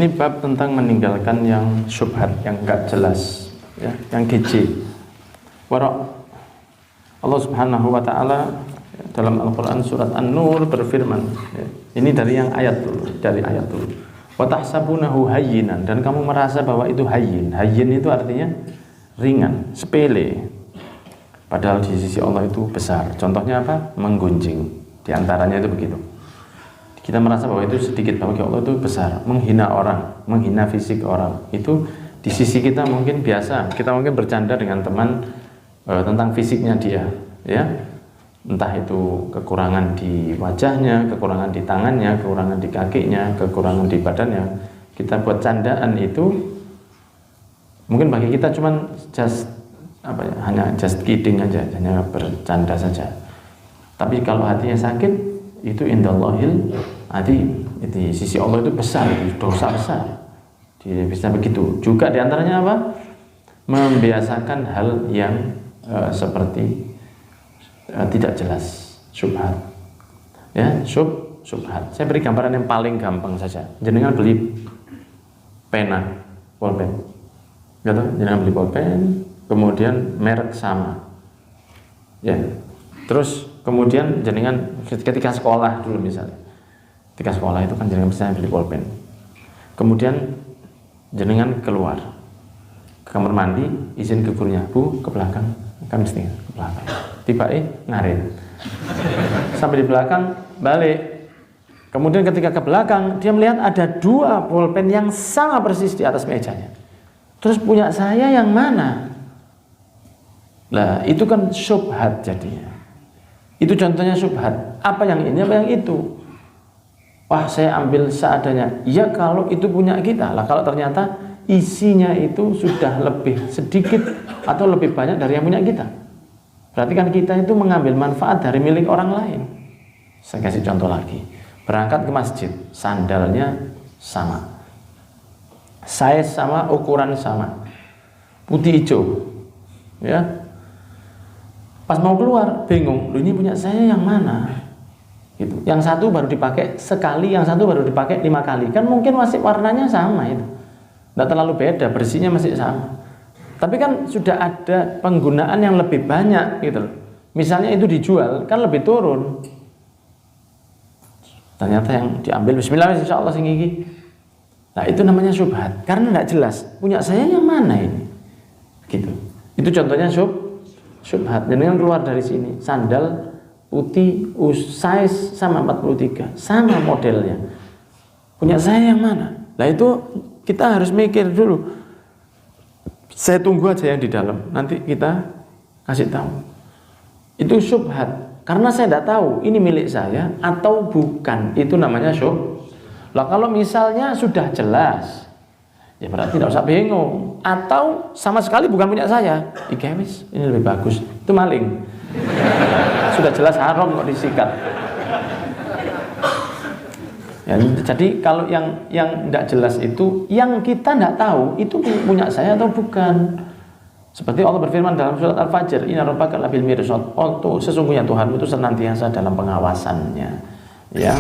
Ini bab tentang meninggalkan yang syubhat, yang enggak jelas, ya, yang kece. Allah Subhanahu wa taala dalam Al-Qur'an surat An-Nur berfirman, ya, ini dari ayat dulu. Wa tahsabunahu hayyinan, dan kamu merasa bahwa itu hayyin. Hayyin itu artinya ringan, sepele. Padahal di sisi Allah itu besar. Contohnya apa? Menggunjing. Di antaranya itu begitu. Kita merasa bahwa itu sedikit, bagi Allah itu besar. Menghina orang, menghina fisik orang, itu di sisi kita mungkin biasa. Kita mungkin bercanda dengan teman tentang fisiknya dia, ya, entah itu kekurangan di wajahnya, kekurangan di tangannya, kekurangan di kakinya, kekurangan di badannya. Kita buat candaan itu mungkin bagi kita cuman hanya just kidding aja, hanya bercanda saja. Tapi kalau hatinya sakit, itu indallahil adzim. Itu sisi Allah itu besar, itu dosa besar. Dia bisa begitu. Juga diantaranya apa? Membiasakan hal yang seperti tidak jelas, syubhat. Ya, syubhat. Saya beri gambaran yang paling gampang saja. Jenengan beli pena, pulpen. Gitu? Jenengan beli pulpen, kemudian merek sama. Ya. Terus kemudian jenengan ketika sekolah dulu misalnya. Ketika sekolah itu kan jenengan bisa beli pulpen. Kemudian jenengan keluar ke kamar mandi, izin ke gurunya, Bu, ke belakang. Kan mesti ke belakang. Tiba ngarit. Sampai di belakang, balik. Kemudian ketika ke belakang, dia melihat ada 2 pulpen yang sama persis di atas mejanya. Terus punya saya yang mana? Lah, itu kan syubhat jadinya. Itu contohnya syubhat. Apa yang ini, apa yang itu? Wah, saya ambil seadanya. Ya kalau itu punya kita. Lah kalau ternyata isinya itu sudah lebih sedikit atau lebih banyak dari yang punya kita. Berarti kan kita itu mengambil manfaat dari milik orang lain. Saya kasih contoh lagi. Berangkat ke masjid, sandalnya sama, size sama, ukuran sama, putih hijau, ya. Pas mau keluar bingung, ini punya saya yang mana? Gitu. Yang satu baru dipakai sekali, yang satu baru dipakai 5 kali. Kan mungkin masih warnanya sama itu, nggak terlalu beda, bersihnya masih sama. Tapi kan sudah ada penggunaan yang lebih banyak gitu. Misalnya itu dijual kan lebih turun. Ternyata yang diambil Bismillah insyaallah sing iki. Nah itu namanya syubhat karena nggak jelas punya saya yang mana ini. Gitu. Itu contohnya syubhat. Jangan keluar dari sini sandal putih size sama 43 sama modelnya. Punya saya yang mana? Nah itu kita harus mikir dulu. Saya tunggu aja yang di dalam, nanti kita kasih tahu. Itu syubhat, karena saya tidak tahu ini milik saya atau bukan. Itu namanya syubhat. Lah kalau misalnya sudah jelas, ya berarti tidak usah bingung. Atau sama sekali bukan punya saya, ini lebih bagus. Itu maling. Sudah jelas haram kok disikat. Ya, jadi kalau yang tidak jelas itu, yang kita tidak tahu itu punya saya atau bukan. Seperti Allah berfirman dalam surat Al-Fajr, Inna rabbaka labil mirsad. Sesungguhnya Tuhan itu senantiasa dalam pengawasannya. Ya.